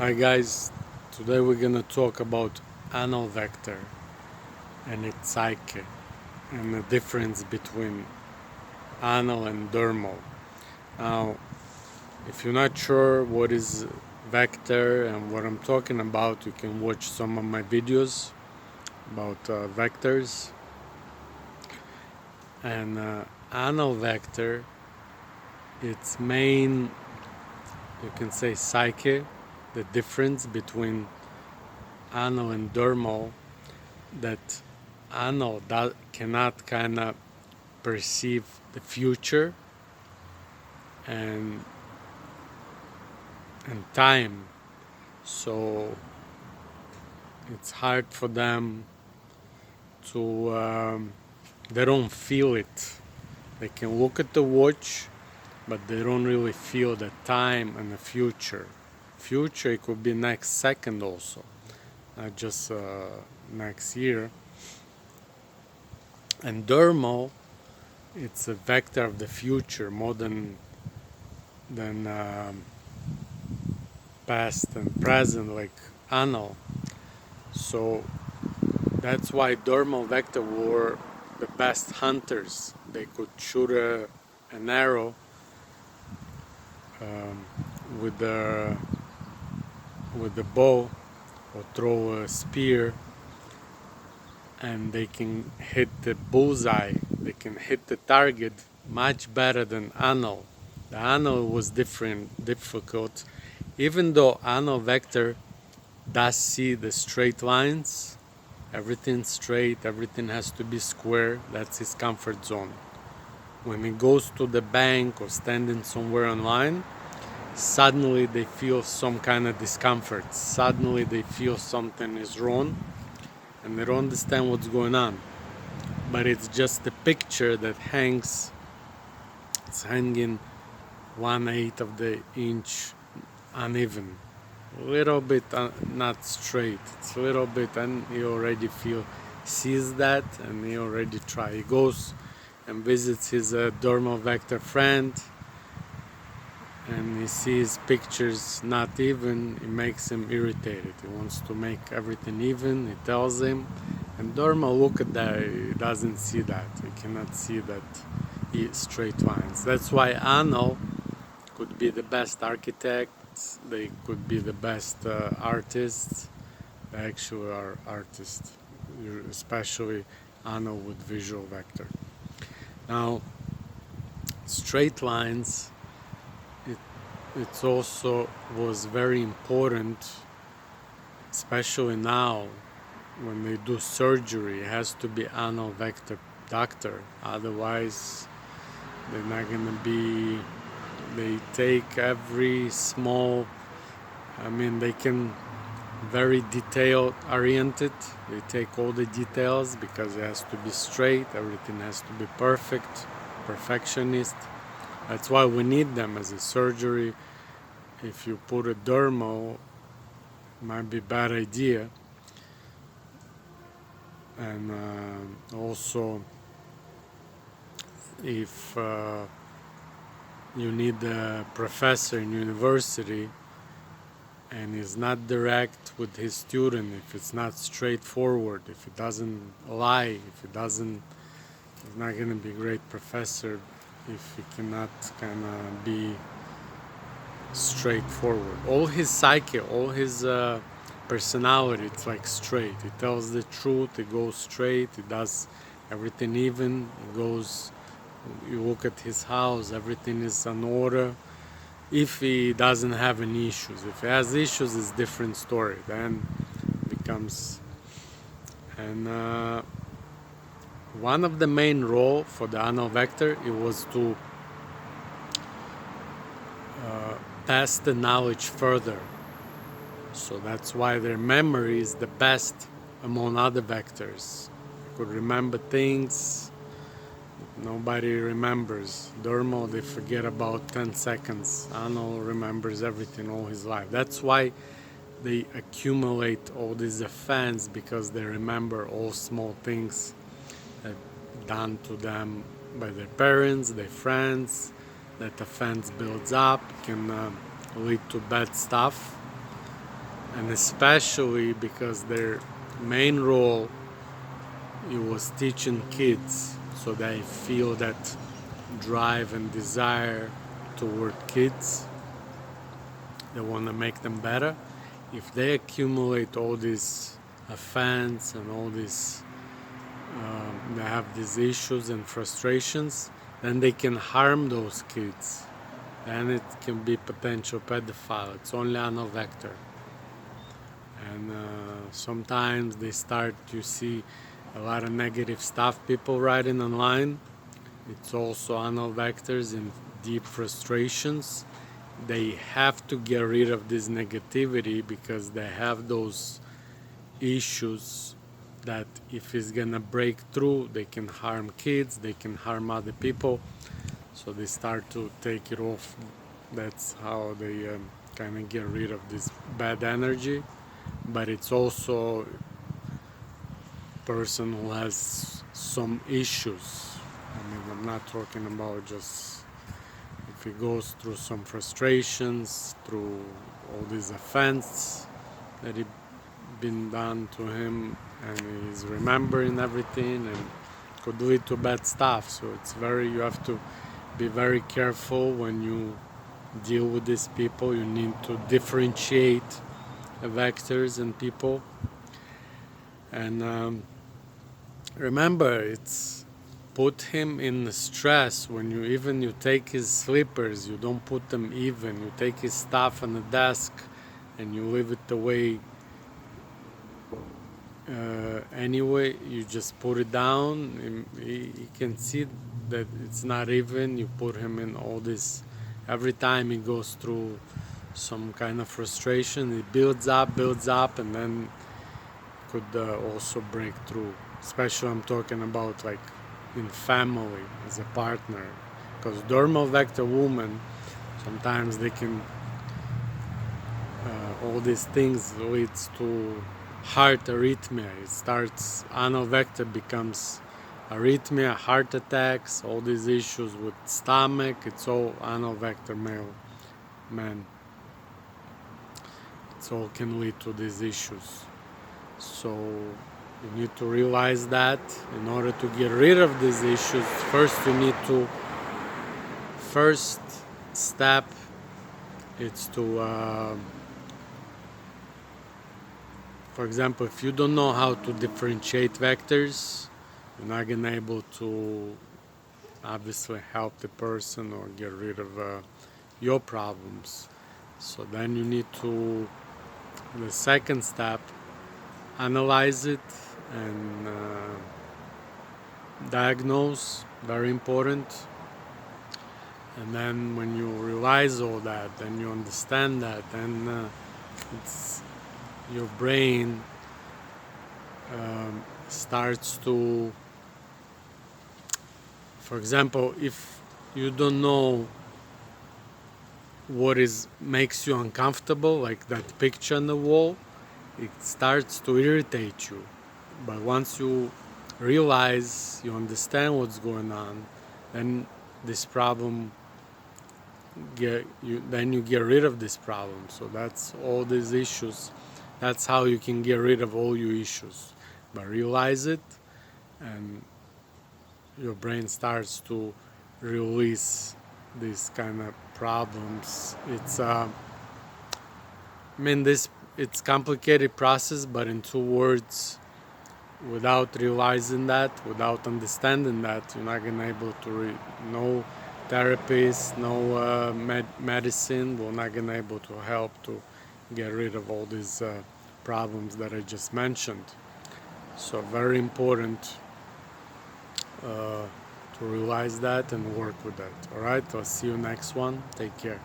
Hi guys, today we're gonna talk about anal vector and its psyche and the difference between anal and dermal. Now, if you're not sure what is vector and what I'm talking about, you can watch some of my videos about vectors. And anal vector, its main, you can say, psyche, the difference between anal and dermal, that anal cannot kind of perceive the future and time, so it's hard for them to they don't feel it. They can look at the watch, but they don't really feel the time and the future. It could be next second also, not just next year. And dermal, it's a vector of the future more than past and present like anal. So that's why dermal vector were the best hunters. They could shoot an arrow with the bow or throw a spear, and they can hit the bullseye. They can hit the target much better than anal. The anal was difficult, even though anal vector does see the straight lines. Everything straight, everything has to be square. That's his comfort zone. When he goes to the bank or standing somewhere online, suddenly they feel some kind of discomfort. Suddenly they feel something is wrong and they don't understand what's going on. But it's just the picture that hangs. It's hanging 1/8 of the inch uneven. A little bit not straight. It's a little bit, and he already sees that, and he already try. He goes and visits his dermal vector friend, and he sees pictures not even. It makes him irritated. He wants to make everything even. He tells him, and dermal look at that. He doesn't see that. He cannot see that straight lines. That's why anal could be the best architects. They could be the best artists. They actually are artists, especially anal with visual vector. Now, straight lines, it also was very important, especially now when they do surgery. It has to be anal vector doctor, otherwise they're not gonna be. They take every small, they can very detail oriented. They take all the details because it has to be straight, everything has to be perfect, perfectionist. That's why we need them as a surgery. If you put a dermal, it might be a bad idea. And also, if you need a professor in university and he's not direct with his student, if it's not straightforward, if he doesn't lie, he's not going to be a great professor if he cannot kind of be straightforward. All his psyche, all his personality, it's like straight. He tells the truth, he goes straight, he does everything even, he goes. You look at his house, everything is in order. If he doesn't have any issues, if he has issues, it's a different story. Then it becomes. And one of the main role for the anal vector, it was to pass the knowledge further. So that's why their memory is the best among other vectors. They could remember things nobody remembers. Dermal, they forget about 10 seconds. Anal remembers everything all his life. That's why they accumulate all these offense, because they remember all small things done to them by their parents, their friends. That offense builds up, can lead to bad stuff. and especially because their main role, it was teaching kids, so they feel that drive and desire toward kids. They want to make them better. If they accumulate all these offense and all these, they have these issues and frustrations, then they can harm those kids. And it can be potential pedophile. It's only on a vector. And sometimes they start to see a lot of negative stuff people writing online. It's also anal vectors and deep frustrations. They have to get rid of this negativity because they have those issues that if it's gonna break through, they can harm kids, they can harm other people. So they start to take it off. That's how they kind of get rid of this bad energy. But it's also a person who has some issues. I mean, I'm not talking about just if he goes through some frustrations, through all these offense that he been done to him, and he's remembering everything and could lead to bad stuff. So it's you have to be very careful when you deal with these people. You need to differentiate vectors and people. And remember, it's put him in stress. When you take his slippers, you don't put them even. You take his stuff on the desk and you leave it the way anyway. You just put it down. You can see that it's not even. You put him in all this. Every time he goes through some kind of frustration, it builds up, and then could also break through. Especially I'm talking about like in family as a partner, because dermal vector women sometimes they can all these things leads to heart arrhythmia. It starts anal vector becomes arrhythmia, heart attacks, all these issues with stomach. It's all anal vector male men. It all can lead to these issues. So you need to realize that in order to get rid of these issues, first step is to for example, if you don't know how to differentiate vectors, you're not gonna be able to obviously help the person or get rid of your problems. So then you need to, the second step, analyze it and diagnose, very important. And then when you realize all that, then you understand that, then it's your brain starts to, for example, if you don't know what makes you uncomfortable, like that picture on the wall, it starts to irritate you. But once you realize, you understand what's going on, then this problem then you get rid of this problem. So that's all these issues. That's how you can get rid of all your issues. But realize it, and your brain starts to release these kind of problems. It's complicated process, but in 2 words, without realizing that, without understanding that, you're not gonna able to no therapist, no medicine will not gonna able to help to get rid of all these problems that I just mentioned. So very important to realize that and work with that. All right, I'll see you next one. Take care.